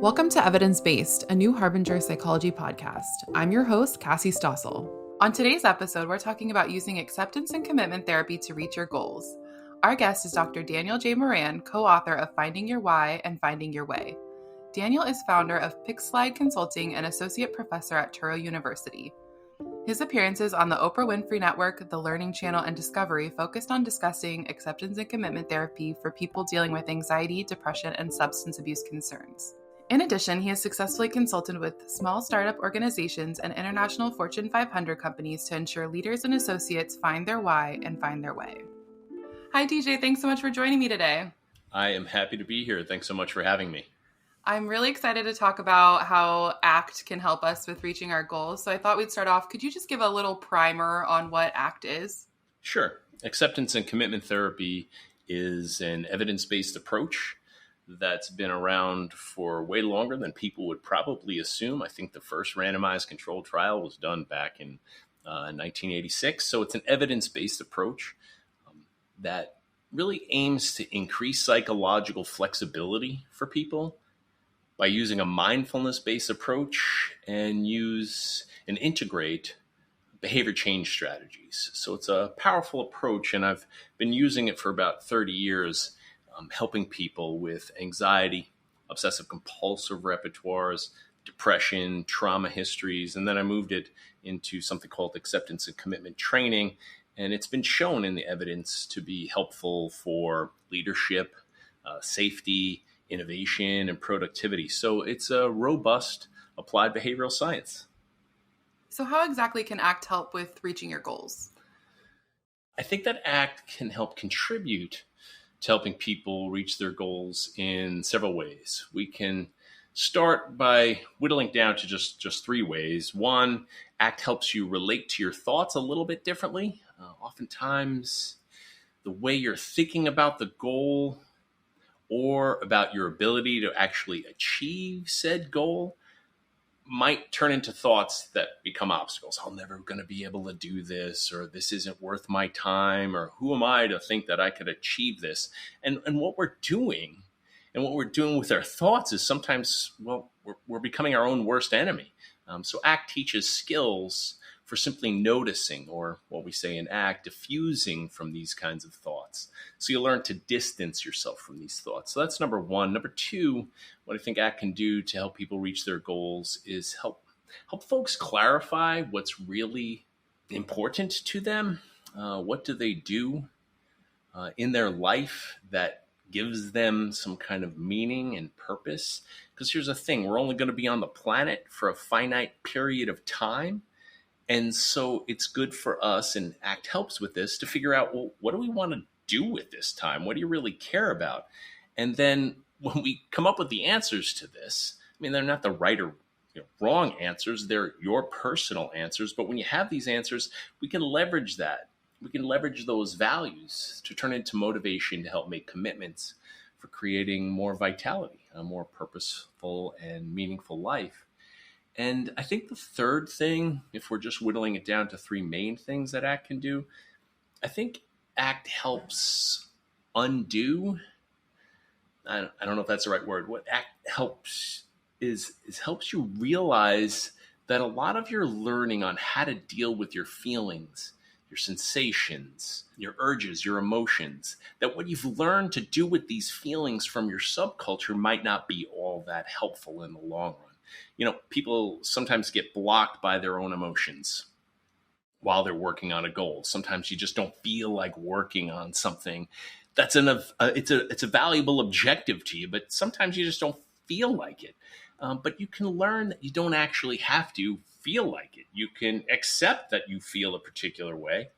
Welcome to Evidence-Based, a new Harbinger psychology podcast. I'm your host, Cassie Stossel. On today's episode, we're talking about using acceptance and commitment therapy to reach your goals. Our guest is Dr. Daniel J Moran, co-author of Finding Your Why and Finding Your Way. Daniel is founder of Pickslyde Consulting and associate professor at Touro University. His appearances on the Oprah Winfrey Network, the Learning Channel, and Discovery focused on discussing acceptance and commitment therapy for people dealing with anxiety, depression, and substance abuse concerns. In addition, he has successfully consulted with small startup organizations and international Fortune 500 companies to ensure leaders and associates find their why and find their way. Hi, DJ. Thanks so much for joining me today. I am happy to be here. Thanks so much for having me. I'm really excited to talk about how ACT can help us with reaching our goals. So I thought we'd start off. Could you just give a little primer on what ACT is? Sure. Acceptance and commitment therapy is an evidence-based approach that's been around for way longer than people would probably assume. I think the first randomized controlled trial was done back in 1986. So it's an evidence-based approach that really aims to increase psychological flexibility for people by using a mindfulness-based approach and use and integrate behavior change strategies. So it's a powerful approach, and I've been using it for about 30 years, helping people with anxiety, obsessive compulsive repertoires, depression, trauma histories, and then I moved it into something called acceptance and commitment training, and it's been shown in the evidence to be helpful for leadership, safety, innovation, and productivity. So it's a robust applied behavioral science. So how exactly can ACT help with reaching your goals? I think that ACT can help contribute to helping people reach their goals in several ways. We can start by whittling down to just three ways. One, ACT helps you relate to your thoughts a little bit differently. Oftentimes, the way you're thinking about the goal or about your ability to actually achieve said goal might turn into thoughts that become obstacles. I'm never going to be able to do this, or this isn't worth my time, or who am I to think that I could achieve this? And what we're doing with our thoughts is sometimes, we're becoming our own worst enemy. So ACT teaches skills for simply noticing, or what we say in ACT, diffusing from these kinds of thoughts. So you learn to distance yourself from these thoughts. So that's number one. Number two, what I think ACT can do to help people reach their goals is help folks clarify what's really important to them. What do they do in their life that gives them some kind of meaning and purpose? Because here's the thing, we're only going to be on the planet for a finite period of time. And so it's good for us, and ACT helps with this, to figure out, well, what do we want to do with this time? What do you really care about? And then when we come up with the answers to this, I mean, they're not the right or wrong answers. They're your personal answers. But when you have these answers, we can leverage that. We can leverage those values to turn into motivation to help make commitments for creating more vitality, a more purposeful and meaningful life. And I think the third thing, if we're just whittling it down to three main things that ACT can do, I think ACT helps undo. I don't know if that's the right word. What ACT helps is helps you realize that a lot of your learning on how to deal with your feelings, your sensations, your urges, your emotions, that what you've learned to do with these feelings from your subculture might not be all that helpful in the long run. People sometimes get blocked by their own emotions while they're working on a goal. Sometimes you just don't feel like working on something that's it's a valuable objective to you, but sometimes you just don't feel like it. But you can learn that you don't actually have to feel like it. You can accept that you feel a particular way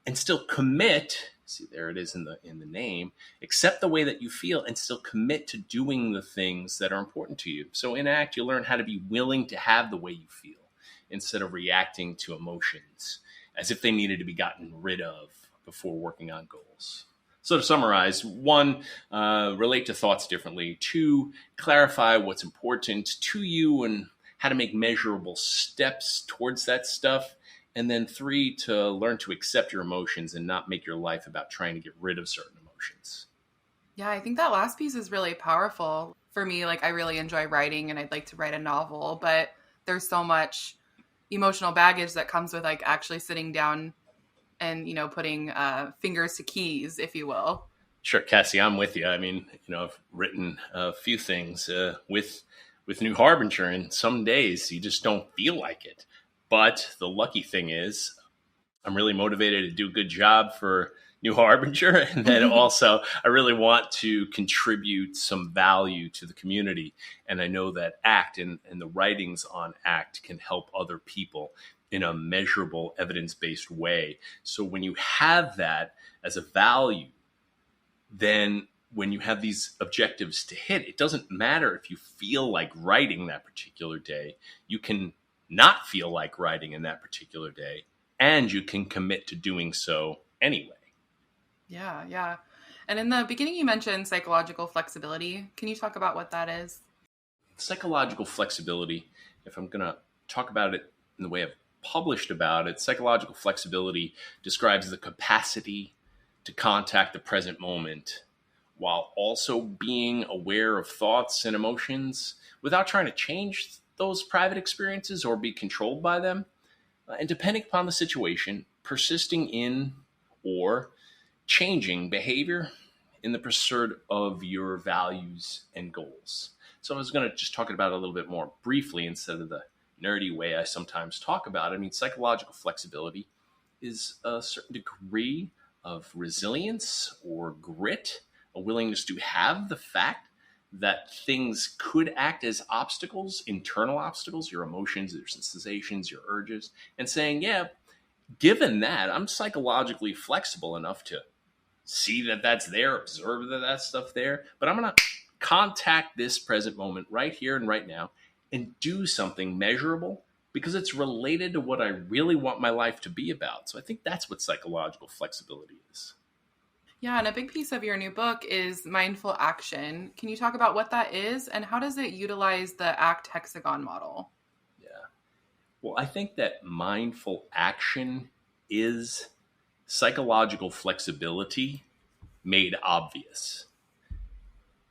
and still commit. See, there it is in the name. Accept the way that you feel and still commit to doing the things that are important to you. So in ACT, you learn how to be willing to have the way you feel instead of reacting to emotions as if they needed to be gotten rid of before working on goals. So to summarize, one, relate to thoughts differently. Two, clarify what's important to you and how to make measurable steps towards that stuff. And then three, to learn to accept your emotions and not make your life about trying to get rid of certain emotions. Yeah, I think that last piece is really powerful. for me, like I really enjoy writing and I'd like to write a novel, but there's so much emotional baggage that comes with like actually sitting down and, putting fingers to keys, if you will. Sure, Cassie, I'm with you. I mean, I've written a few things with New Harbinger, and some days you just don't feel like it. But the lucky thing is, I'm really motivated to do a good job for New Harbinger, and then also I really want to contribute some value to the community. And I know that ACT and the writings on ACT can help other people in a measurable, evidence-based way. So when you have that as a value, then when you have these objectives to hit, it doesn't matter if you feel like writing that particular day. You can not feel like writing in that particular day, and you can commit to doing so anyway. Yeah, yeah. And in the beginning, you mentioned psychological flexibility. Can you talk about what that is? Psychological flexibility, if I'm going to talk about it in the way I've published about it, psychological flexibility describes the capacity to contact the present moment while also being aware of thoughts and emotions without trying to change those private experiences or be controlled by them. And depending upon the situation, persisting in or changing behavior in the pursuit of your values and goals. So I was going to just talk about it a little bit more briefly instead of the nerdy way I sometimes talk about it. I mean, psychological flexibility is a certain degree of resilience or grit, a willingness to have the fact that things could act as obstacles, internal obstacles, your emotions, your sensations, your urges, and saying, yeah, given that, I'm psychologically flexible enough to see that that's there, observe that that's stuff there, but I'm going to contact this present moment right here and right now and do something measurable because it's related to what I really want my life to be about. So I think that's what psychological flexibility is. Yeah, and a big piece of your new book is mindful action. Can you talk about what that is and how does it utilize the ACT hexagon model? Yeah. Well, I think that mindful action is psychological flexibility made obvious.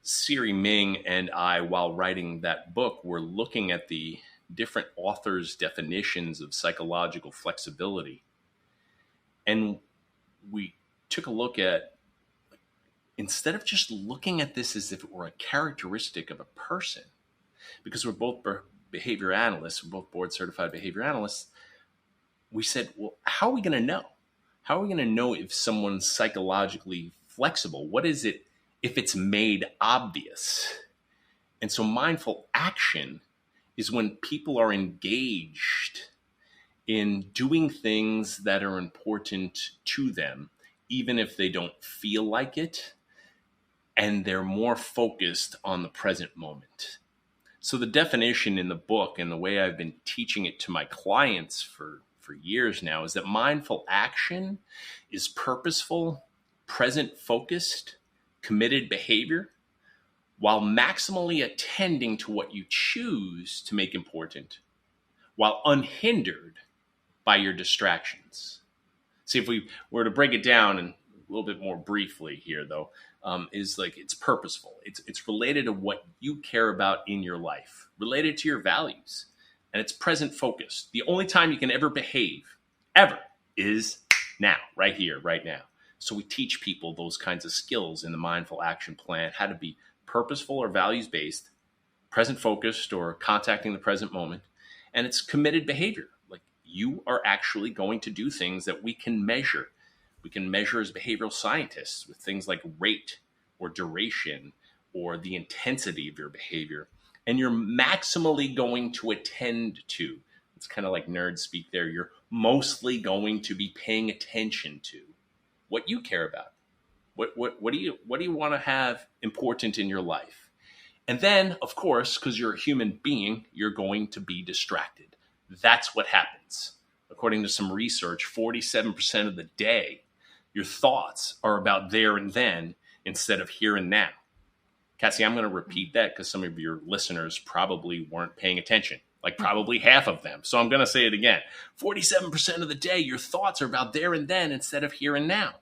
Siri Ming and I, while writing that book, were looking at the different authors' definitions of psychological flexibility. And we took a look at, instead of just looking at this as if it were a characteristic of a person, because we're both behavior analysts, we're both board certified behavior analysts, we said, well, how are we going to know? How are we going to know if someone's psychologically flexible? What is it if it's made obvious? And so mindful action is when people are engaged in doing things that are important to them, even if they don't feel like it, and they're more focused on the present moment. So the definition in the book and the way I've been teaching it to my clients for years now is that mindful action is purposeful, present-focused, committed behavior while maximally attending to what you choose to make important, while unhindered by your distractions. See, if we were to break it down and a little bit more briefly here, though, is like it's purposeful. It's related to what you care about in your life, related to your values, and it's present focused. The only time you can ever behave, ever, is now, right here, right now. So we teach people those kinds of skills in the mindful action plan, how to be purposeful or values-based, present focused or contacting the present moment, and it's committed behavior. Like you are actually going to do things that we can measure. We can measure as behavioral scientists with things like rate or duration or the intensity of your behavior. And you're maximally going to attend to. It's kind of like nerd speak there. You're mostly going to be paying attention to what you care about. What do you want to have important in your life? And then, of course, because you're a human being, you're going to be distracted. That's what happens. According to some research, 47% of the day, your thoughts are about there and then instead of here and now. Cassie, I'm going to repeat that because some of your listeners probably weren't paying attention, like probably half of them. So I'm going to say it again. 47% of the day, your thoughts are about there and then instead of here and now.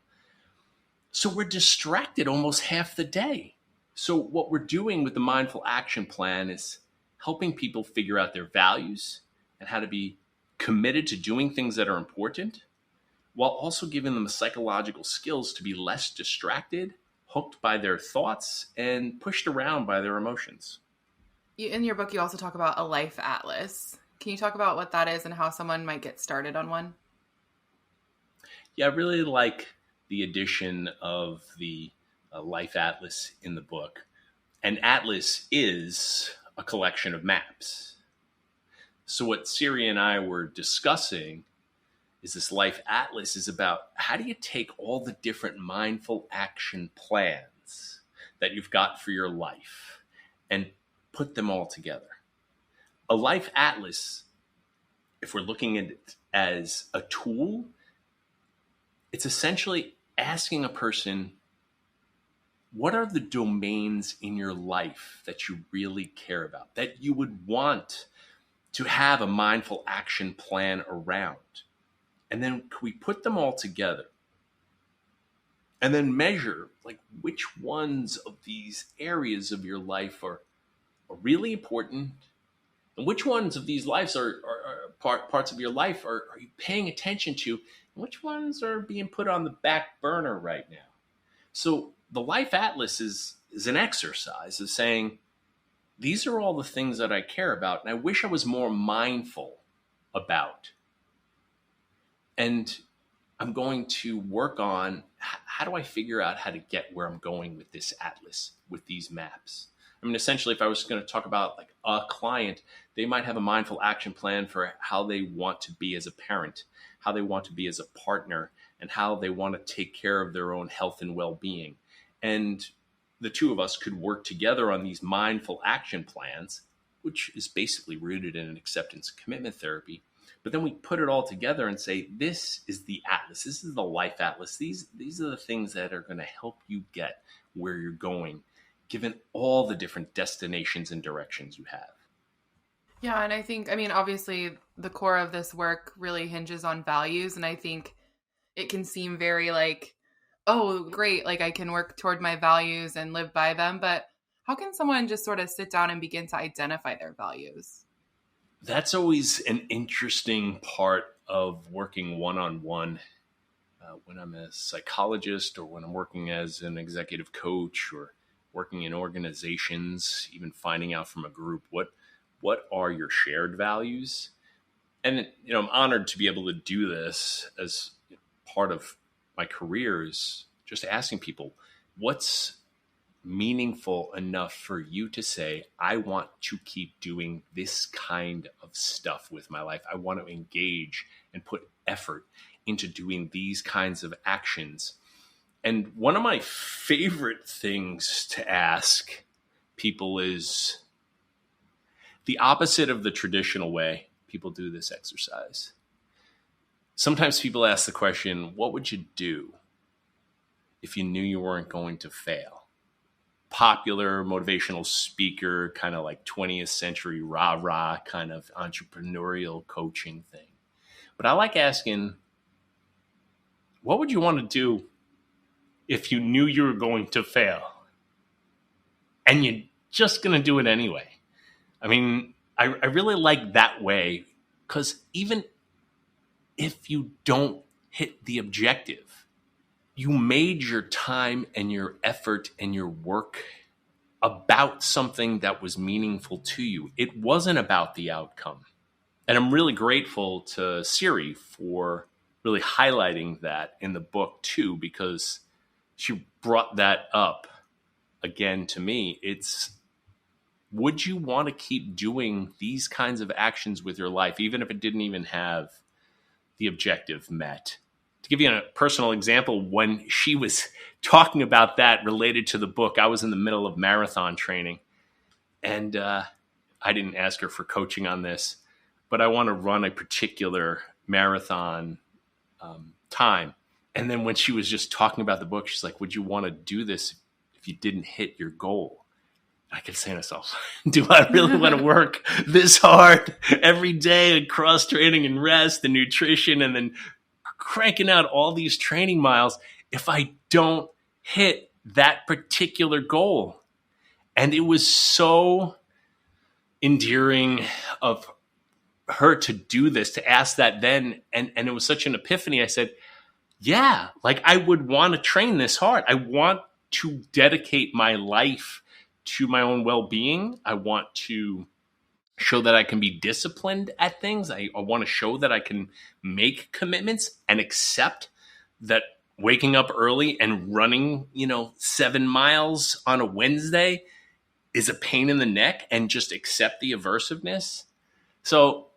So we're distracted almost half the day. So what we're doing with the Mindful Action Plan is helping people figure out their values and how to be committed to doing things that are important, while also giving them the psychological skills to be less distracted, hooked by their thoughts, and pushed around by their emotions. In your book, you also talk about a life atlas. Can you talk about what that is and how someone might get started on one? Yeah, I really like the addition of the life atlas in the book. An atlas is a collection of maps. So what Siri and I were discussing is this life atlas is about how do you take all the different mindful action plans that you've got for your life and put them all together. A life atlas, if we're looking at it as a tool, it's essentially asking a person, what are the domains in your life that you really care about, that you would want to have a mindful action plan around? And then can we put them all together and then measure like which ones of these areas of your life are really important, and which ones of these lives are parts of your life are you paying attention to, and which ones are being put on the back burner right now. So the Life Atlas is an exercise of saying, these are all the things that I care about, and I wish I was more mindful about. And I'm going to work on how do I figure out how to get where I'm going with this atlas, with these maps. I mean, essentially, if I was going to talk about like a client, they might have a mindful action plan for how they want to be as a parent, how they want to be as a partner, and how they want to take care of their own health and well-being. And the two of us could work together on these mindful action plans, which is basically rooted in an acceptance commitment therapy. But then we put it all together and say, this is the atlas. This is the life atlas. These are the things that are going to help you get where you're going, given all the different destinations and directions you have. Yeah, and I think, obviously the core of this work really hinges on values. And I think it can seem very like, oh, great, like I can work toward my values and live by them. But how can someone just sort of sit down and begin to identify their values? That's always an interesting part of working one-on-one. When I'm a psychologist or when I'm working as an executive coach or working in organizations, even finding out from a group, what are your shared values? And, I'm honored to be able to do this as part of my career, is just asking people, what's meaningful enough for you to say, I want to keep doing this kind of stuff with my life. I want to engage and put effort into doing these kinds of actions. And one of my favorite things to ask people is the opposite of the traditional way people do this exercise. Sometimes people ask the question, what would you do if you knew you weren't going to fail? Popular motivational speaker, kind of like 20th century rah-rah kind of entrepreneurial coaching thing. But I like asking, what would you want to do if you knew you were going to fail and you're just going to do it anyway? I mean, I really like that way, because even if you don't hit the objective, you made your time and your effort and your work about something that was meaningful to you. It wasn't about the outcome. And I'm really grateful to Siri for really highlighting that in the book too, because she brought that up again to me. It's, would you want to keep doing these kinds of actions with your life, even if it didn't even have the objective met? To give you a personal example, when she was talking about that related to the book, I was in the middle of marathon training, and I didn't ask her for coaching on this, but I want to run a particular marathon time. And then when she was just talking about the book, she's like, would you want to do this if you didn't hit your goal? I kept saying to myself, do I really want to work this hard every day across training and rest and nutrition and then cranking out all these training miles if I don't hit that particular goal? And it was so endearing of her to do this, to ask that then. And it was such an epiphany. I said, yeah, like I would want to train this hard. I want to dedicate my life to my own well-being. I want to show that I can be disciplined at things. I want to show that I can make commitments and accept that waking up early and running, 7 miles on a Wednesday is a pain in the neck, and just accept the aversiveness. So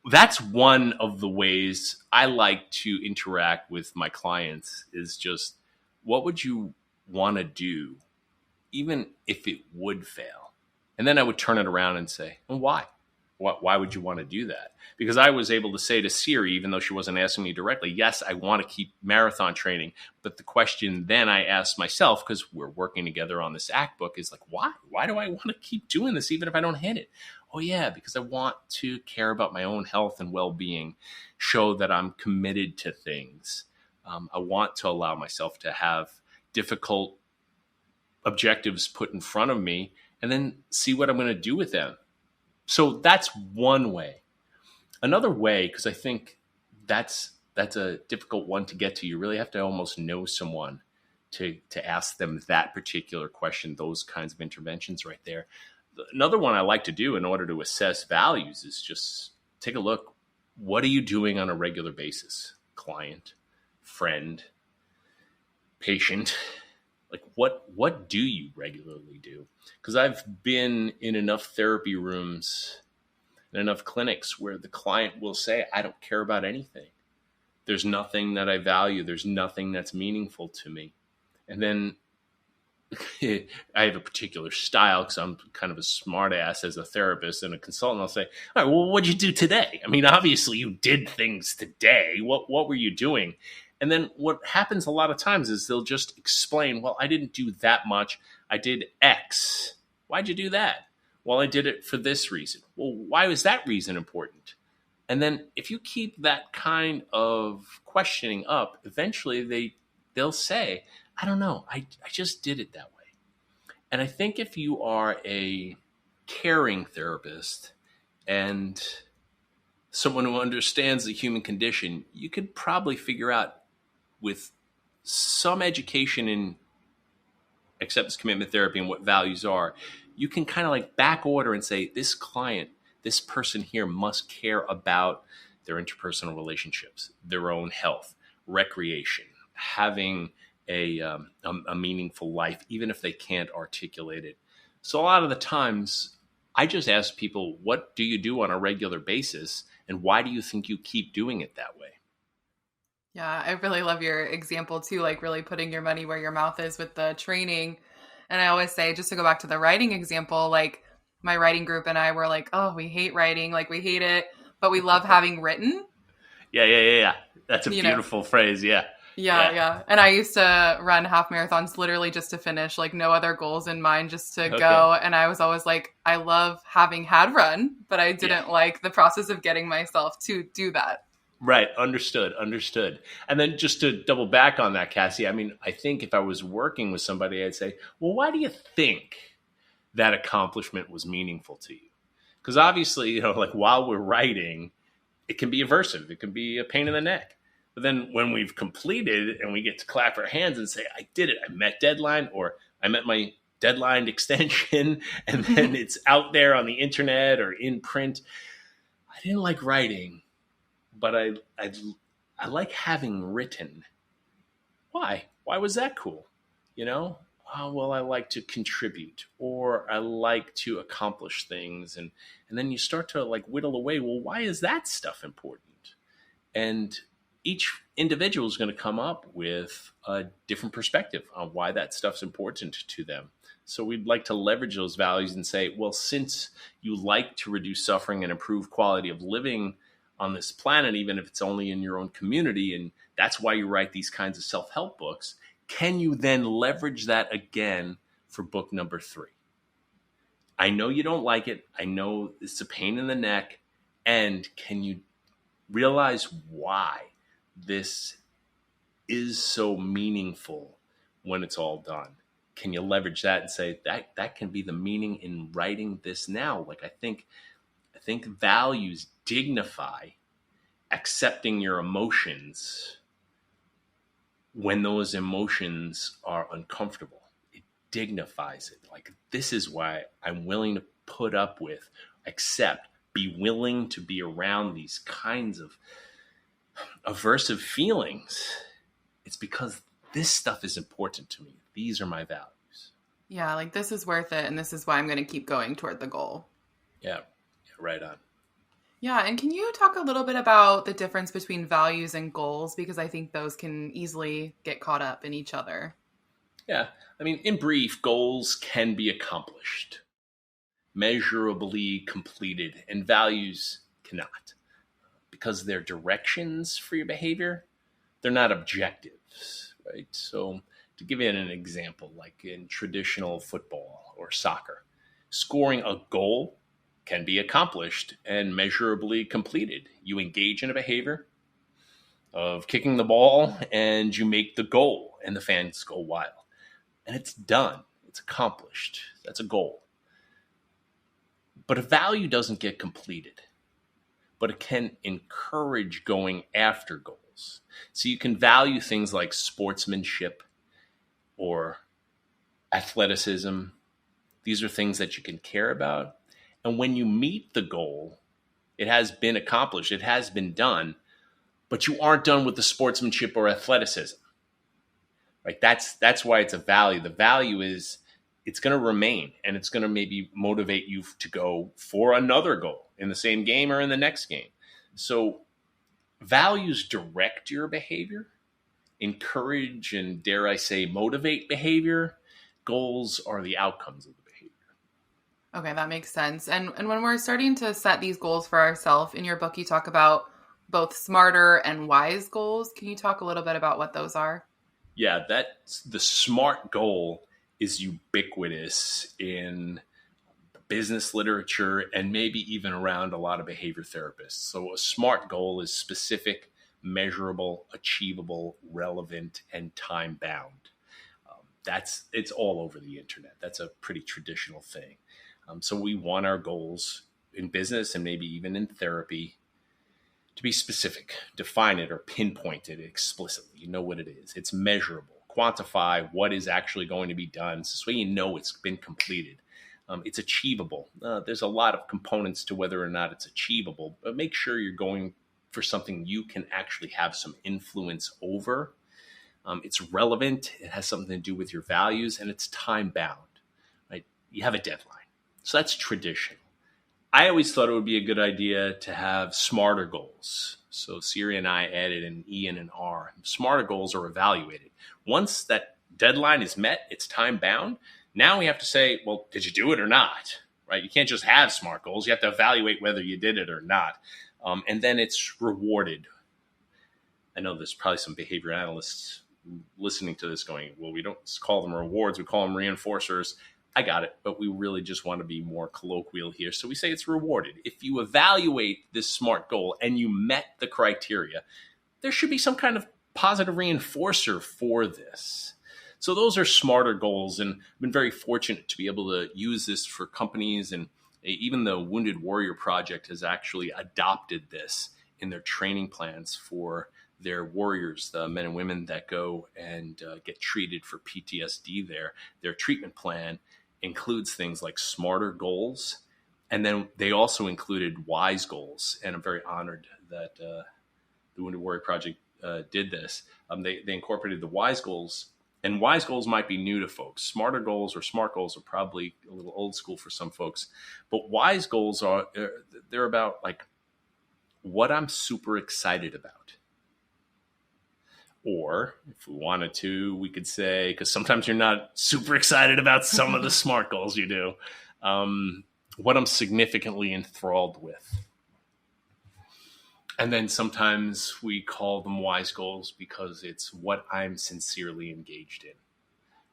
that's one of the ways I like to interact with my clients, is just, what would you want to do, even if it would fail? And then I would turn it around and say, well, why? Why would you want to do that? Because I was able to say to Siri, even though she wasn't asking me directly, yes, I want to keep marathon training. But the question then I asked myself, because we're working together on this ACT book, is like, why? Why do I want to keep doing this even if I don't hit it? Oh, yeah, because I want to care about my own health and well-being, show that I'm committed to things. I want to allow myself to have difficult objectives put in front of me and then see what I'm going to do with them. So that's one way. Another way, because I think that's a difficult one to get to. You really have to almost know someone to ask them that particular question, those kinds of interventions right there. Another one I like to do in order to assess values is just take a look. What are you doing on a regular basis? Client, friend, patient. Like what do you regularly do? Because I've been in enough therapy rooms and enough clinics where the client will say, I don't care about anything. There's nothing that I value. There's nothing that's meaningful to me. And then I have a particular style because I'm kind of a smart ass as a therapist and a consultant. I'll say, all right, well, what'd you do today? I mean, obviously you did things today. What were you doing? And then what happens a lot of times is they'll just explain, well, I didn't do that much. I did X. Why'd you do that? Well, I did it for this reason. Well, why was that reason important? And then if you keep that kind of questioning up, eventually they'll say, I don't know, I just did it that way. And I think if you are a caring therapist and someone who understands the human condition, you could probably figure out, with some education in acceptance commitment therapy and what values are, you can kind of like back order and say, this client, this person here must care about their interpersonal relationships, their own health, recreation, having a meaningful life, even if they can't articulate it. So a lot of the times I just ask people, what do you do on a regular basis? And why do you think you keep doing it that way? Yeah, I really love your example too, like really putting your money where your mouth is with the training. And I always say, just to go back to the writing example, like my writing group and I were like, oh, we hate writing, like we hate it, but we love having written. Yeah. That's a beautiful phrase. Yeah. And I used to run half marathons literally just to finish, like no other goals in mind, just to go. And I was always like, I love having had run, but I didn't like the process of getting myself to do that. Right. Understood. And then just to double back on that, Cassie, I mean, I think if I was working with somebody, I'd say, well, why do you think that accomplishment was meaningful to you? Because obviously, like while we're writing, it can be aversive. It can be a pain in the neck. But then when we've completed and we get to clap our hands and say, I did it, I met deadline, or I met my deadline extension, and then it's out there on the internet or in print. I didn't like writing, but I like having written. Why? Why was that cool? Oh, well, I like to contribute, or I like to accomplish things. And then you start to like whittle away. Well, why is that stuff important? And each individual is going to come up with a different perspective on why that stuff's important to them. So we'd like to leverage those values and say, well, since you like to reduce suffering and improve quality of living on this planet, even if it's only in your own community, and that's why you write these kinds of self-help books, can you then leverage that again for book number 3? I know you don't like it. I know it's a pain in the neck. And can you realize why this is so meaningful when it's all done? can you leverage that and say that can be the meaning in writing this now? Like, I think values dignify accepting your emotions when those emotions are uncomfortable. It dignifies it. Like, this is why I'm willing to put up with, accept, be willing to be around these kinds of aversive feelings. It's because this stuff is important to me. These are my values. Yeah, like this is worth it, and this is why I'm going to keep going toward the goal. Yeah, right on. Yeah, and can you talk a little bit about the difference between values and goals? Because I think those can easily get caught up in each other. Yeah, I mean, in brief, goals can be accomplished, measurably completed, and values cannot. Because they're directions for your behavior, they're not objectives, right? So to give you an example, like in traditional football or soccer, scoring a goal can be accomplished and measurably completed. You engage in a behavior of kicking the ball and you make the goal and the fans go wild. And it's done. It's accomplished. That's a goal. But a value doesn't get completed, but it can encourage going after goals. So you can value things like sportsmanship or athleticism. These are things that you can care about. And when you meet the goal, it has been accomplished, it has been done, but you aren't done with the sportsmanship or athleticism. Right? That's why it's a value. The value is it's going to remain, and it's going to maybe motivate you to go for another goal in the same game or in the next game. So values direct your behavior, encourage, and dare I say, motivate behavior. Goals are the outcomes of the behavior. Okay, that makes sense. And when we're starting to set these goals for ourselves, in your book, you talk about both smarter and wise goals. Can you talk a little bit about what those are? Yeah, that's the SMART goal is ubiquitous in business literature and maybe even around a lot of behavior therapists. So a SMART goal is specific, measurable, achievable, relevant, and time bound. It's all over the internet. That's a pretty traditional thing. So we want our goals in business and maybe even in therapy to be specific, define it or pinpoint it explicitly. You know what it is. It's measurable. Quantify what is actually going to be done so you know it's been completed. It's achievable. There's a lot of components to whether or not it's achievable, but make sure you're going for something you can actually have some influence over. It's relevant. It has something to do with your values, and it's time bound. Right? You have a deadline. So that's traditional. I always thought it would be a good idea to have smarter goals. So Siri and I added an E and an R. Smarter goals are evaluated. Once that deadline is met, it's time bound. Now we have to say, well, did you do it or not? Right? You can't just have SMART goals. You have to evaluate whether you did it or not. And then it's rewarded. I know there's probably some behavior analysts listening to this going, well, we don't call them rewards. We call them reinforcers. I got it, but we really just want to be more colloquial here. So we say it's rewarded. If you evaluate this SMART goal and you met the criteria, there should be some kind of positive reinforcer for this. So those are smarter goals, and I've been very fortunate to be able to use this for companies, and even the Wounded Warrior Project has actually adopted this in their training plans for their warriors, the men and women that go and get treated for PTSD there. Their treatment plan includes things like smarter goals, and then they also included wise goals. And I'm very honored that the Wounded Warrior Project did this. They incorporated the wise goals, and wise goals might be new to folks. Smarter goals or SMART goals are probably a little old school for some folks, but wise goals they're about like what I'm super excited about. Or if we wanted to, we could say, because sometimes you're not super excited about some of the SMART goals you do, what I'm significantly enthralled with. And then sometimes we call them wise goals because it's what I'm sincerely engaged in.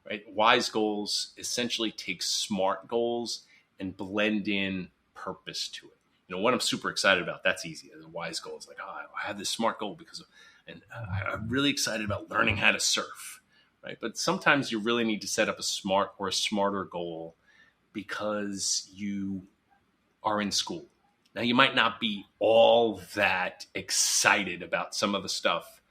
Right? Wise goals essentially take SMART goals and blend in purpose to it. You know, what I'm super excited about, that's easy. The wise goal is like, I have this SMART goal because and I'm really excited about learning how to surf, right? But sometimes you really need to set up a smart or a smarter goal because you are in school. Now, you might not be all that excited about some of the stuff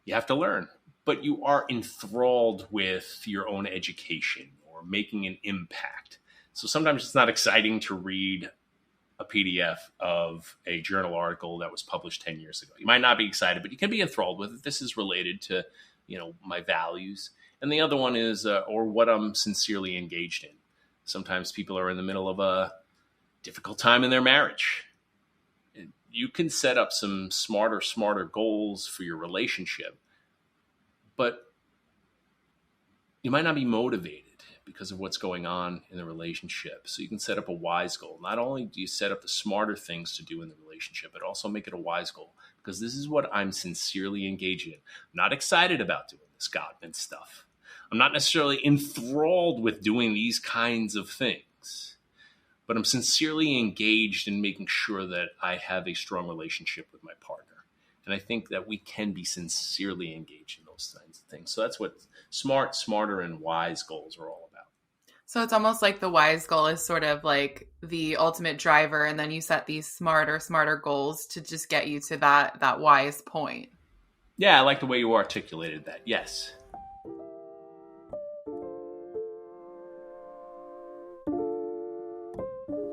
you have to learn, but you are enthralled with your own education or making an impact. So sometimes it's not exciting to read a PDF of a journal article that was published 10 years ago. You might not be excited, but you can be enthralled with it. This is related to, my values. And the other one is, or what I'm sincerely engaged in. Sometimes people are in the middle of a difficult time in their marriage. You can set up some smarter goals for your relationship, but you might not be motivated because of what's going on in the relationship. So you can set up a wise goal. Not only do you set up the smarter things to do in the relationship, but also make it a wise goal, because this is what I'm sincerely engaged in. I'm not excited about doing this Gottman stuff. I'm not necessarily enthralled with doing these kinds of things, but I'm sincerely engaged in making sure that I have a strong relationship with my partner. And I think that we can be sincerely engaged in those kinds of things. So that's what smart, smarter, and wise goals are all about. So it's almost like the wise goal is sort of like the ultimate driver, and then you set these smarter goals to just get you to that wise point. Yeah, I like the way you articulated that. Yes.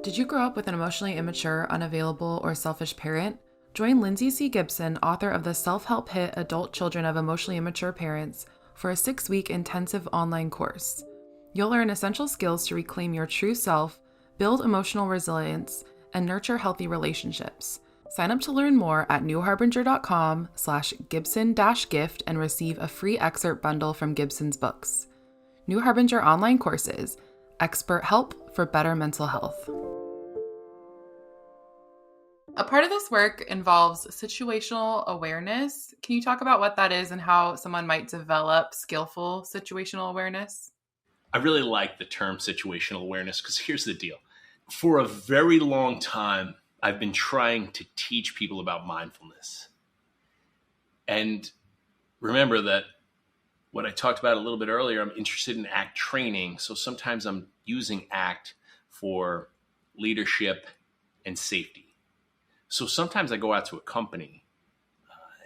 Did you grow up with an emotionally immature, unavailable, or selfish parent? Join Lindsay C. Gibson, author of the self-help hit Adult Children of Emotionally Immature Parents, for a 6-week intensive online course. You'll learn essential skills to reclaim your true self, build emotional resilience, and nurture healthy relationships. Sign up to learn more at newharbinger.com/Gibson-gift and receive a free excerpt bundle from Gibson's books. New Harbinger online courses, expert help for better mental health. A part of this work involves situational awareness. Can you talk about what that is and how someone might develop skillful situational awareness? I really like the term situational awareness because here's the deal. For a very long time, I've been trying to teach people about mindfulness. And remember that what I talked about a little bit earlier, I'm interested in ACT training. So sometimes I'm using ACT for leadership and safety. So sometimes I go out to a company,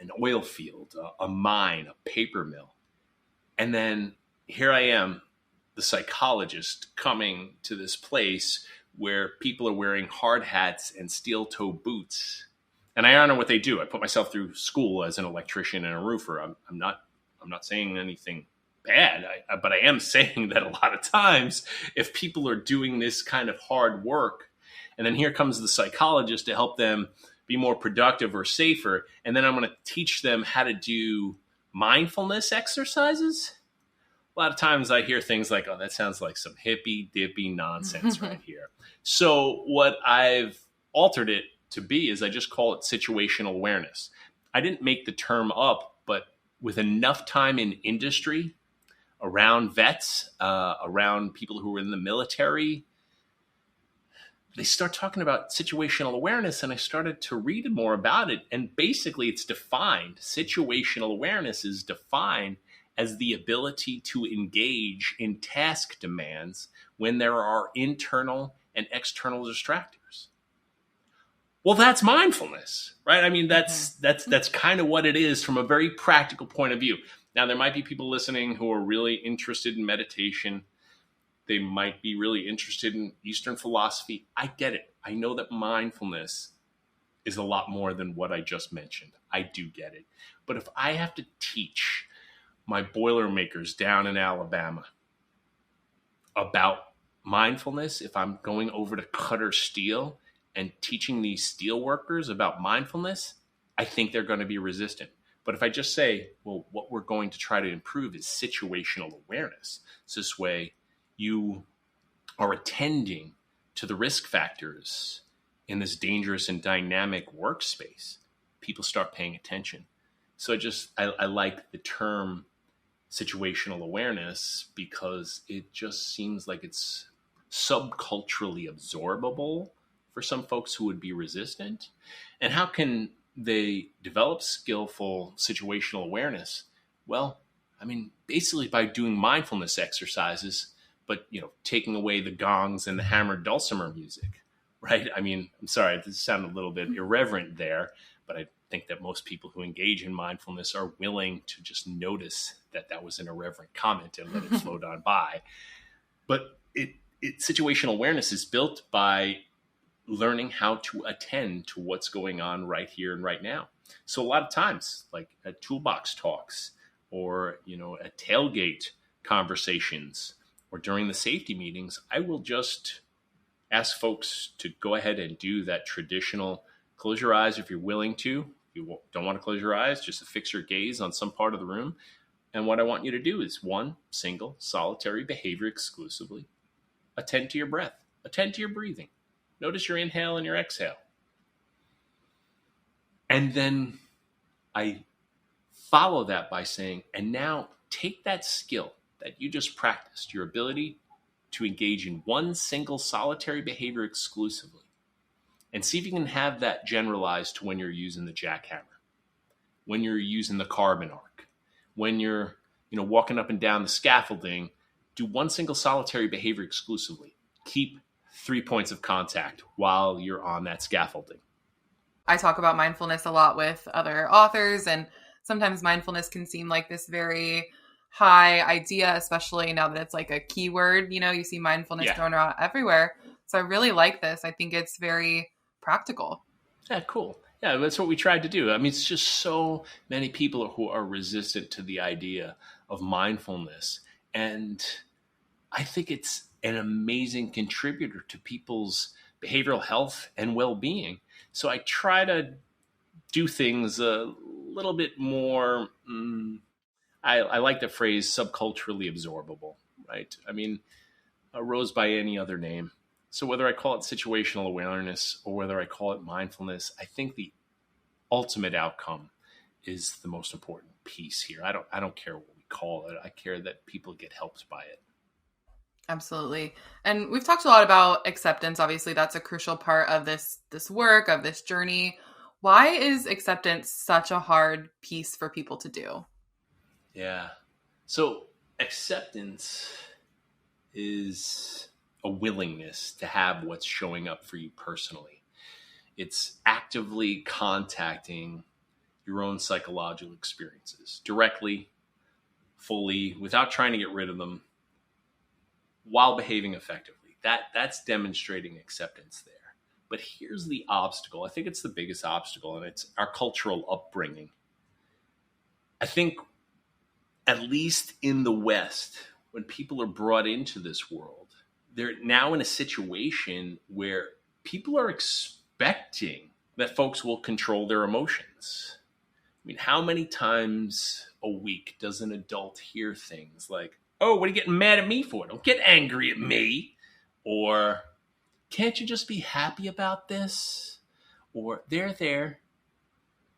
an oil field, a mine, a paper mill, and then here I am, the psychologist, coming to this place where people are wearing hard hats and steel-toe boots. And I honor what they do. I put myself through school as an electrician and a roofer. I'm not saying anything bad, but I am saying that a lot of times if people are doing this kind of hard work, and then here comes the psychologist to help them be more productive or safer, and then I'm going to teach them how to do mindfulness exercises. A lot of times I hear things like, oh, that sounds like some hippy-dippy nonsense right here. So what I've altered it to be is I just call it situational awareness. I didn't make the term up, but with enough time in industry, around vets, around people who were in the military, they start talking about situational awareness, and I started to read more about it. And basically it's defined, situational awareness is defined as the ability to engage in task demands when there are internal and external distractors. Well, that's mindfulness, right? I mean, that's kind of what it is from a very practical point of view. Now, there might be people listening who are really interested in meditation. They might be really interested in Eastern philosophy. I get it. I know that mindfulness is a lot more than what I just mentioned. I do get it. But if I have to teach my Boilermakers down in Alabama about mindfulness, if I'm going over to Cutter Steel and teaching these steel workers about mindfulness, I think they're going to be resistant. But if I just say, well, what we're going to try to improve is situational awareness. So this way you are attending to the risk factors in this dangerous and dynamic workspace, people start paying attention. So I like the term situational awareness because it just seems like it's subculturally absorbable for some folks who would be resistant. And how can they develop skillful situational awareness? Well, I mean, basically by doing mindfulness exercises, but, taking away the gongs and the hammered dulcimer music, right? I mean, I'm sorry, this sounded a little bit irreverent there, but I think that most people who engage in mindfulness are willing to just notice that that was an irreverent comment and let it float on by. But situational awareness is built by learning how to attend to what's going on right here and right now. So a lot of times, like at toolbox talks or, at tailgate conversations or during the safety meetings, I will just ask folks to go ahead and do that traditional close your eyes if you're willing to. If you don't want to close your eyes, just to fix your gaze on some part of the room. And what I want you to do is one single solitary behavior exclusively. Attend to your breath. Attend to your breathing. Notice your inhale and your exhale. And then I follow that by saying, and now take that skill that you just practiced, your ability to engage in one single solitary behavior exclusively, and see if you can have that generalized to when you're using the jackhammer, when you're using the carbon arc, when you're walking up and down the scaffolding. Do one single solitary behavior exclusively. Keep 3 points of contact while you're on that scaffolding. I talk about mindfulness a lot with other authors, and sometimes mindfulness can seem like this very high idea, especially now that it's like a keyword. You see mindfulness thrown around everywhere. So I really like this. I think it's very practical. Yeah, cool. Yeah, that's what we tried to do. I mean, it's just so many people who are resistant to the idea of mindfulness. And I think it's an amazing contributor to people's behavioral health and well-being. So I try to do things a little bit more, I like the phrase subculturally absorbable, right? I mean, a rose by any other name. So whether I call it situational awareness or whether I call it mindfulness, I think the ultimate outcome is the most important piece here. I don't care what we call it. I care that people get helped by it. Absolutely. And we've talked a lot about acceptance. Obviously, that's a crucial part of this work, of this journey. Why is acceptance such a hard piece for people to do? Yeah. So acceptance is a willingness to have what's showing up for you personally. It's actively contacting your own psychological experiences directly, fully, without trying to get rid of them, while behaving effectively. That's demonstrating acceptance there. But here's the obstacle. I think it's the biggest obstacle, and it's our cultural upbringing. I think, at least in the West, when people are brought into this world, they're now in a situation where people are expecting that folks will control their emotions. I mean, how many times a week does an adult hear things like, "Oh, what are you getting mad at me for? Don't get angry at me." Or, "Can't you just be happy about this?" Or, there.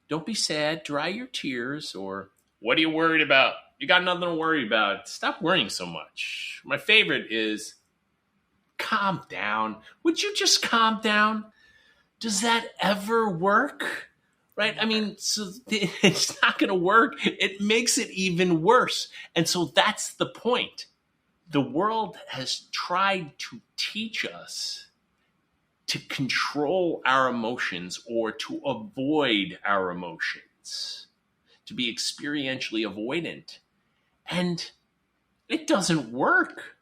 Don't be sad. Dry your tears." Or, "What are you worried about? You got nothing to worry about. Stop worrying so much." My favorite is, "Calm down. Would you just calm down?" Does that ever work? Right? I mean, so it's not going to work. It makes it even worse. And so that's the point. The world has tried to teach us to control our emotions or to avoid our emotions, to be experientially avoidant. And it doesn't work.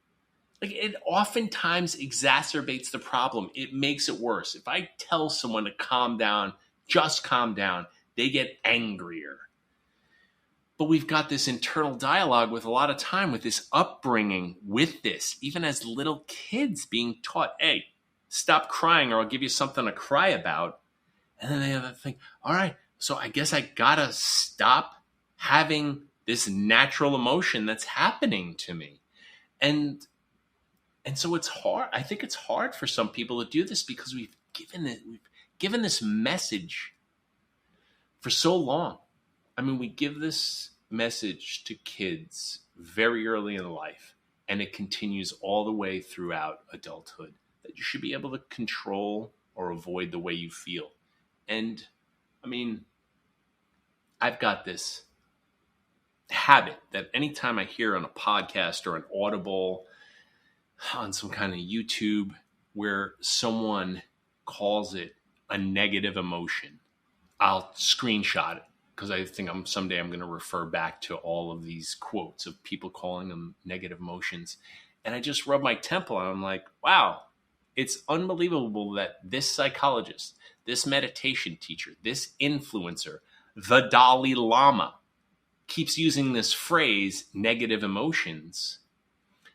Like, it oftentimes exacerbates the problem. It makes it worse. If I tell someone to calm down, just calm down, they get angrier. But we've got this internal dialogue with a lot of time, with this upbringing, with this, even as little kids being taught, "Hey, stop crying or I'll give you something to cry about." And then they have to think, all right, so I guess I gotta stop having this natural emotion that's happening to me. And so it's hard. I think it's hard for some people to do this because we've given this message for so long. I mean, we give this message to kids very early in life, and it continues all the way throughout adulthood, that you should be able to control or avoid the way you feel. And I mean, I've got this habit that anytime I hear on a podcast or an Audible, on some kind of YouTube, where someone calls it a negative emotion, I'll screenshot it because I think someday I'm going to refer back to all of these quotes of people calling them negative emotions. And I just rub my temple and I'm like, wow, it's unbelievable that this psychologist, this meditation teacher, this influencer, the Dalai Lama keeps using this phrase, negative emotions,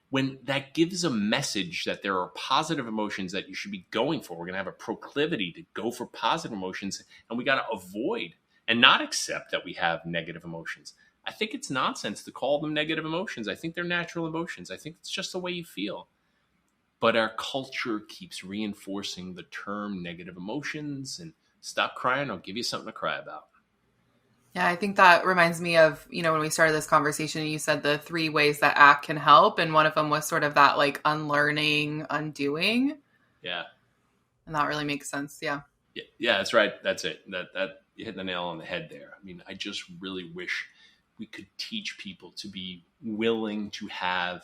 when that gives a message that there are positive emotions that you should be going for. We're going to have a proclivity to go for positive emotions, and we got to avoid and not accept that we have negative emotions. I think it's nonsense to call them negative emotions. I think they're natural emotions. I think it's just the way you feel. But our culture keeps reinforcing the term negative emotions, and stop crying, I'll give you something to cry about. Yeah, I think that reminds me of, when we started this conversation, you said the 3 ways that ACT can help. And one of them was sort of that like unlearning, undoing. Yeah. And that really makes sense. Yeah. Yeah, that's right. That's it. That you hit the nail on the head there. I mean, I just really wish we could teach people to be willing to have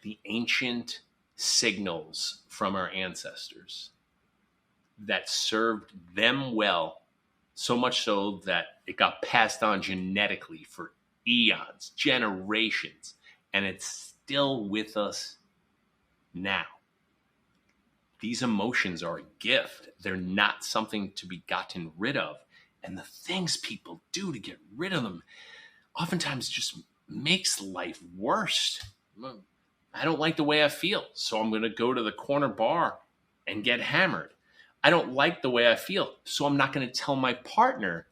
the ancient signals from our ancestors that served them well, so much so that it got passed on genetically for eons, generations, and it's still with us now. These emotions are a gift. They're not something to be gotten rid of. And the things people do to get rid of them oftentimes just makes life worse. I don't like the way I feel, so I'm going to go to the corner bar and get hammered. I don't like the way I feel, so I'm not going to tell my partner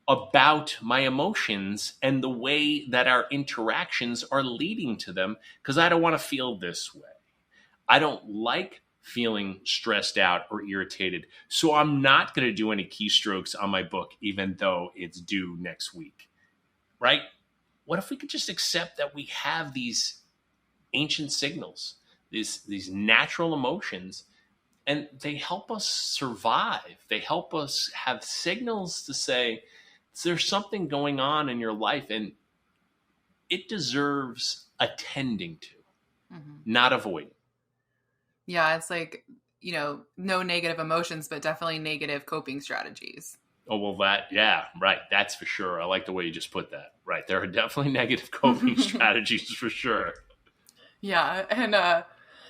about my emotions and the way that our interactions are leading to them because I don't want to feel this way. I don't like feeling stressed out or irritated, so I'm not going to do any keystrokes on my book even though it's due next week, right? What if we could just accept that we have these ancient signals, these natural emotions, and they help us survive. They help us have signals to say, there's something going on in your life and it deserves attending to, not avoiding. Yeah, it's like, no negative emotions, but definitely negative coping strategies. Oh, well, yeah, right. That's for sure. I like the way you just put that. Right. There are definitely negative coping strategies for sure. Yeah. And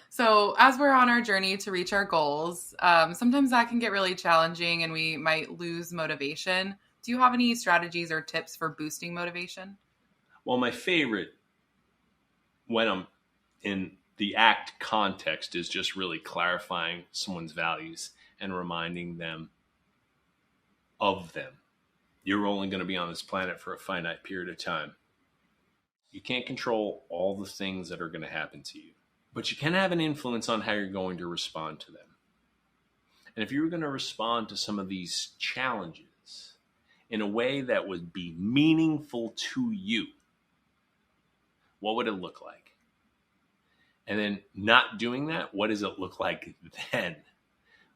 so as we're on our journey to reach our goals, sometimes that can get really challenging and we might lose motivation. Do you have any strategies or tips for boosting motivation? Well, my favorite when I'm in the ACT context is just really clarifying someone's values and reminding them of them. You're only going to be on this planet for a finite period of time. You can't control all the things that are going to happen to you, but you can have an influence on how you're going to respond to them. And if you were going to respond to some of these challenges in a way that would be meaningful to you, what would it look like? And then not doing that, what does it look like then?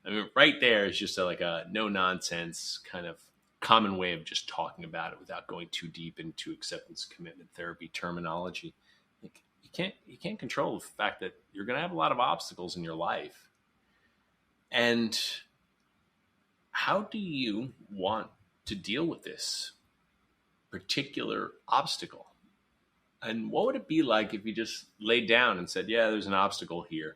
I mean, right there is just like a no nonsense kind of common way of just talking about it without going too deep into acceptance commitment therapy terminology. Like, you can't control the fact that you're going to have a lot of obstacles in your life. And how do you want to deal with this particular obstacle? And what would it be like if you just laid down and said, yeah, there's an obstacle here.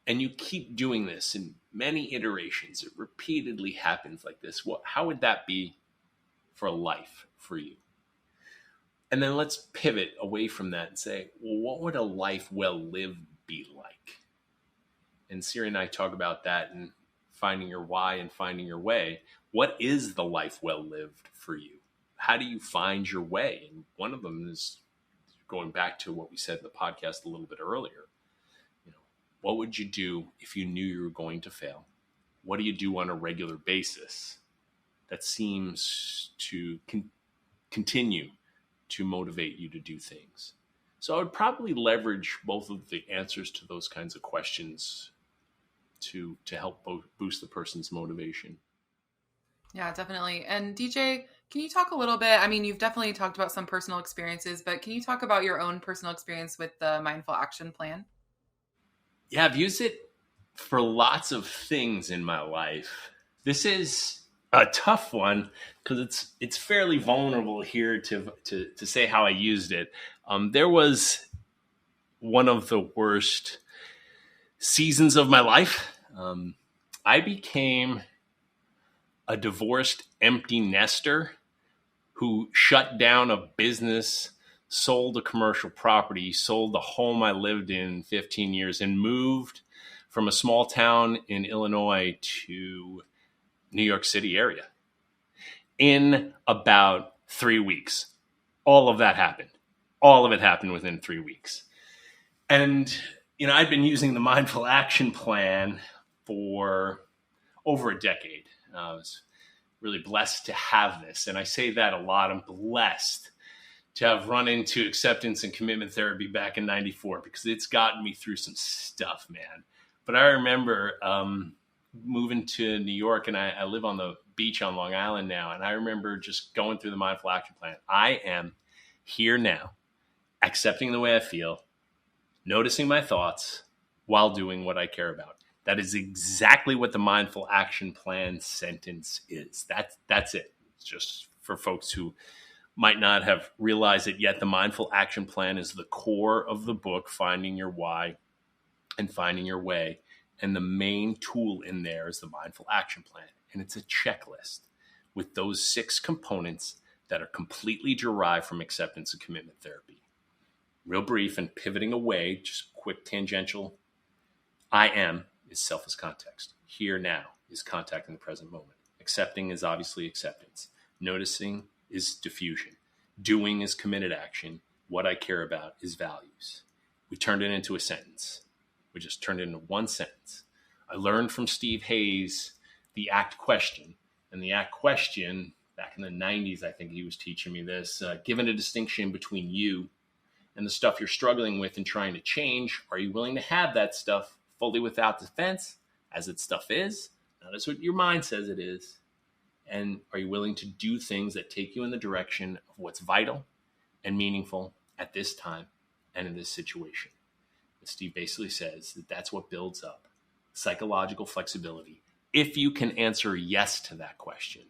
And you keep doing this in many iterations. It repeatedly happens like this. How would that be for life for you? And then let's pivot away from that and say, well, what would a life well lived be like? And Siri and I talk about that and finding your why and finding your way. What is the life well lived for you? How do you find your way? And one of them is going back to what we said in the podcast a little bit earlier. What would you do if you knew you were going to fail? What do you do on a regular basis that seems to continue to motivate you to do things? So I would probably leverage both of the answers to those kinds of questions to help boost the person's motivation. Yeah, definitely. And DJ, Can you talk a little bit? I mean, you've definitely talked about some personal experiences, but can you talk about your own personal experience with the Mindful Action Plan? Yeah, I've used it for lots of things in my life. This is a tough one because it's fairly vulnerable here to say how I used it. There was one of the worst seasons of my life. I became a divorced empty nester who shut down a business, sold a commercial property, sold the home I lived in 15 years, and moved from a small town in Illinois to New York City area in about 3 weeks. All of that happened. All of it happened within 3 weeks. And, I'd been using the Mindful Action Plan for over a decade. I was really blessed to have this. And I say that a lot. I'm blessed to have run into acceptance and commitment therapy back in 94 because it's gotten me through some stuff, man. But I remember moving to New York, and I live on the beach on Long Island now. And I remember just going through the Mindful Action Plan. I am here now, accepting the way I feel, noticing my thoughts while doing what I care about. That is exactly what the Mindful Action Plan sentence is. That's it. It's just for folks who might not have realized it yet. The Mindful Action Plan is the core of the book, Finding Your Why and Finding Your Way. And the main tool in there is the Mindful Action Plan. And it's a checklist with those 6 components that are completely derived from acceptance and commitment therapy. Real brief and pivoting away, just quick tangential. I am is self as context. Here now is contact in the present moment. Accepting is obviously acceptance. Noticing is diffusion. Doing is committed action. What I care about is values. We turned it into a sentence. We just turned it into one sentence. I learned from Steve Hayes the ACT question. And the ACT question, back in the 90s, I think he was teaching me this. Given a distinction between you and the stuff you're struggling with and trying to change, are you willing to have that stuff fully without defense, as its stuff is, not as what your mind says it is? And are you willing to do things that take you in the direction of what's vital and meaningful at this time and in this situation? And Steve basically says that that's what builds up psychological flexibility if you can answer yes to that question.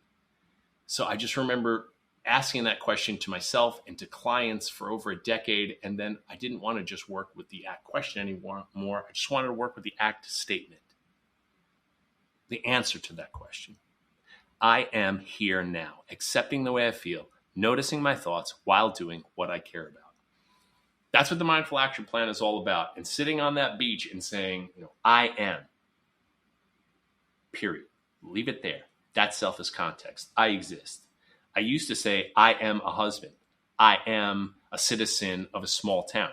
So I just remember asking that question to myself and to clients for over a decade. And then I didn't want to just work with the ACT question anymore. I just wanted to work with the ACT statement. The answer to that question. I am here now, accepting the way I feel, noticing my thoughts while doing what I care about. That's what the Mindful Action Plan is all about. And sitting on that beach and saying, I am, period. Leave it there. That's self as context. I exist. I used to say, I am a husband. I am a citizen of a small town.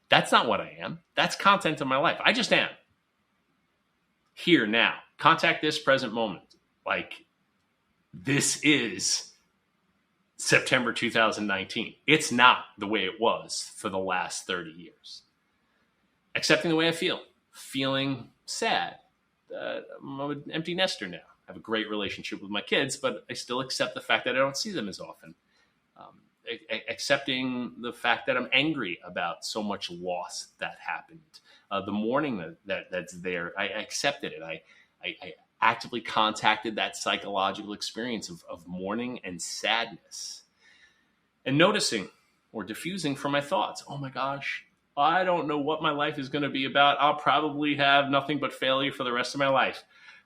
That's not what I am. That's content of my life. I just am. Here, now. Contact this present moment. Like, this is September 2019. It's not the way it was for the last 30 years. Accepting the way I feel. Feeling sad. I'm an empty nester now. I have a great relationship with my kids, but I still accept the fact that I don't see them as often. Accepting the fact that I'm angry about so much loss that happened. The mourning that's there, I accepted it. I actively contacted that psychological experience of mourning and sadness. And noticing or diffusing from my thoughts. Oh my gosh, I don't know what my life is going to be about. I'll probably have nothing but failure for the rest of my life.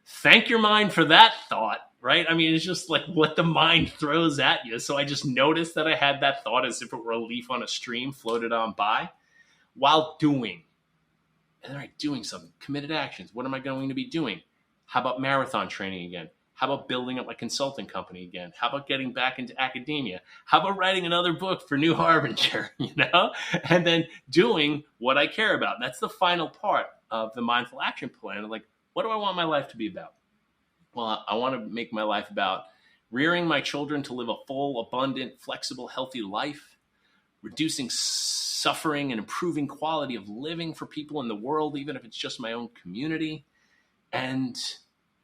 Thank your mind for that thought, right? I mean, it's just like what the mind throws at you. So I just noticed that I had that thought as if it were a leaf on a stream floated on by while doing. And then doing something, committed actions. What am I going to be doing? How about marathon training again? How about building up my consulting company again? How about getting back into academia? How about writing another book for New Harbinger, And then doing what I care about. And that's the final part of the Mindful Action Plan. Like, what do I want my life to be about? Well, I want to make my life about rearing my children to live a full, abundant, flexible, healthy life, reducing suffering and improving quality of living for people in the world, even if it's just my own community, and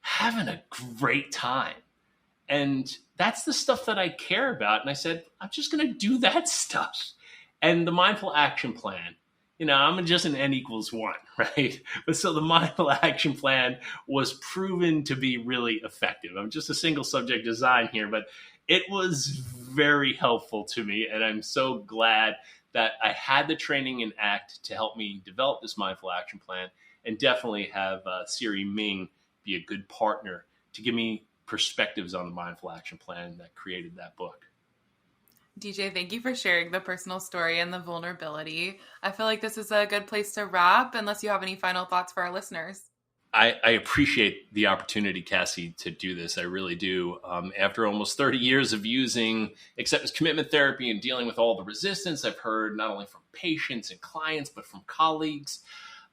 having a great time. And that's the stuff that I care about. And I said, I'm just going to do that stuff. And the mindful action plan, I'm just an N=1, right? But so the mindful action plan was proven to be really effective. I'm just a single subject design here, but it was very helpful to me. And I'm so glad that I had the training in ACT to help me develop this mindful action plan, and definitely have Siri Ming be a good partner to give me perspectives on the mindful action plan that created that book. DJ, thank you for sharing the personal story and the vulnerability. I feel like this is a good place to wrap, unless you have any final thoughts for our listeners. I appreciate the opportunity, Cassie, to do this. I really do. After almost 30 years of using acceptance commitment therapy and dealing with all the resistance I've heard, not only from patients and clients, but from colleagues,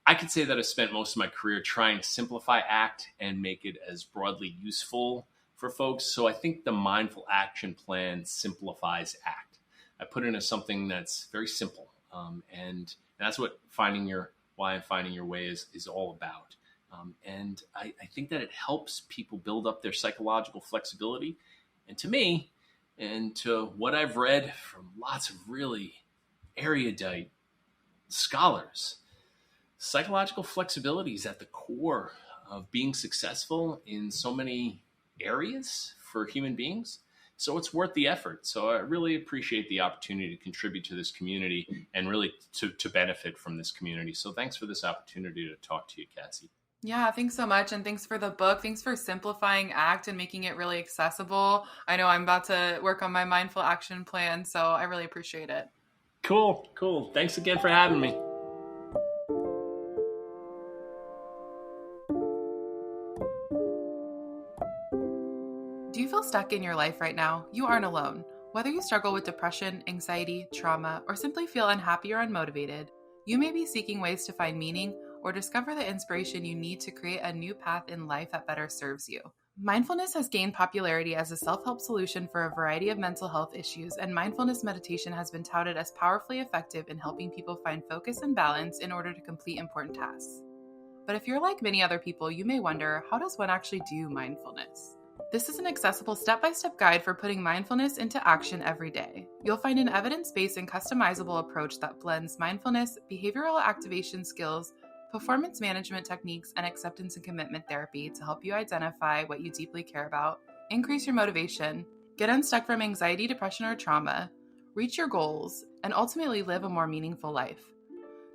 I could say that I've spent most of my career trying to simplify ACT and make it as broadly useful for folks. So I think the mindful action plan simplifies ACT. I put it as something that's very simple. And that's what why I'm finding your way is all about. And I think that it helps people build up their psychological flexibility. And to me, and to what I've read from lots of really erudite scholars, psychological flexibility is at the core of being successful in so many areas for human beings. So it's worth the effort. So I really appreciate the opportunity to contribute to this community and really to benefit from this community. So thanks for this opportunity to talk to you, Cassie. Yeah, thanks so much. And thanks for the book. Thanks for simplifying ACT and making it really accessible. I know I'm about to work on my mindful action plan, so I really appreciate it. Cool. Thanks again for having me. Do you feel stuck in your life right now? You aren't alone. Whether you struggle with depression, anxiety, trauma, or simply feel unhappy or unmotivated, you may be seeking ways to find meaning or discover the inspiration you need to create a new path in life that better serves you. Mindfulness has gained popularity as a self-help solution for a variety of mental health issues, and mindfulness meditation has been touted as powerfully effective in helping people find focus and balance in order to complete important tasks. But if you're like many other people, you may wonder, how does one actually do mindfulness? This is an accessible step-by-step guide for putting mindfulness into action every day. You'll find an evidence-based and customizable approach that blends mindfulness, behavioral activation skills, performance management techniques, and acceptance and commitment therapy to help you identify what you deeply care about, increase your motivation, get unstuck from anxiety, depression, or trauma, reach your goals, and ultimately live a more meaningful life.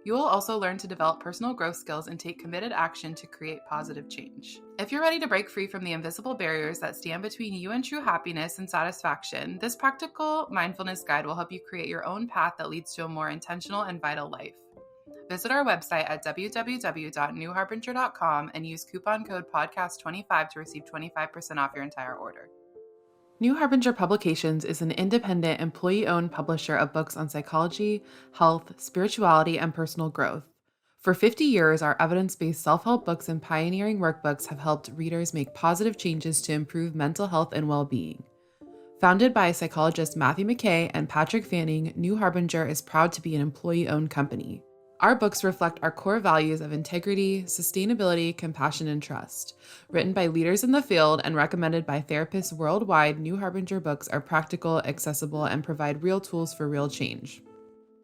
You will also learn to develop personal growth skills and take committed action to create positive change. If you're ready to break free from the invisible barriers that stand between you and true happiness and satisfaction, this practical mindfulness guide will help you create your own path that leads to a more intentional and vital life. Visit our website at www.newharbinger.com and use coupon code podcast25 to receive 25% off your entire order. New Harbinger Publications is an independent, employee-owned publisher of books on psychology, health, spirituality, and personal growth. For 50 years, our evidence-based self-help books and pioneering workbooks have helped readers make positive changes to improve mental health and well-being. Founded by psychologists Matthew McKay and Patrick Fanning, New Harbinger is proud to be an employee-owned company. Our books reflect our core values of integrity, sustainability, compassion, and trust. Written by leaders in the field and recommended by therapists worldwide, New Harbinger books are practical, accessible, and provide real tools for real change.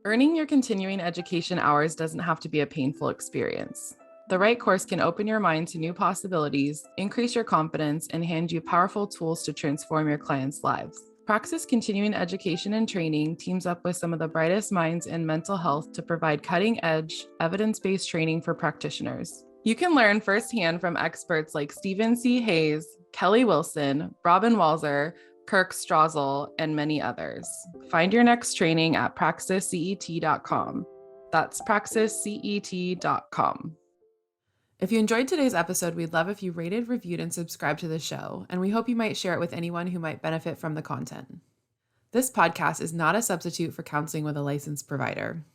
Earning your continuing education hours doesn't have to be a painful experience. The right course can open your mind to new possibilities, increase your confidence, and hand you powerful tools to transform your clients' lives. Praxis Continuing Education and Training teams up with some of the brightest minds in mental health to provide cutting-edge, evidence-based training for practitioners. You can learn firsthand from experts like Stephen C. Hayes, Kelly Wilson, Robin Walzer, Kirk Strazel, and many others. Find your next training at praxiscet.com. That's praxiscet.com. If you enjoyed today's episode, we'd love if you rated, reviewed, and subscribed to the show, and we hope you might share it with anyone who might benefit from the content. This podcast is not a substitute for counseling with a licensed provider.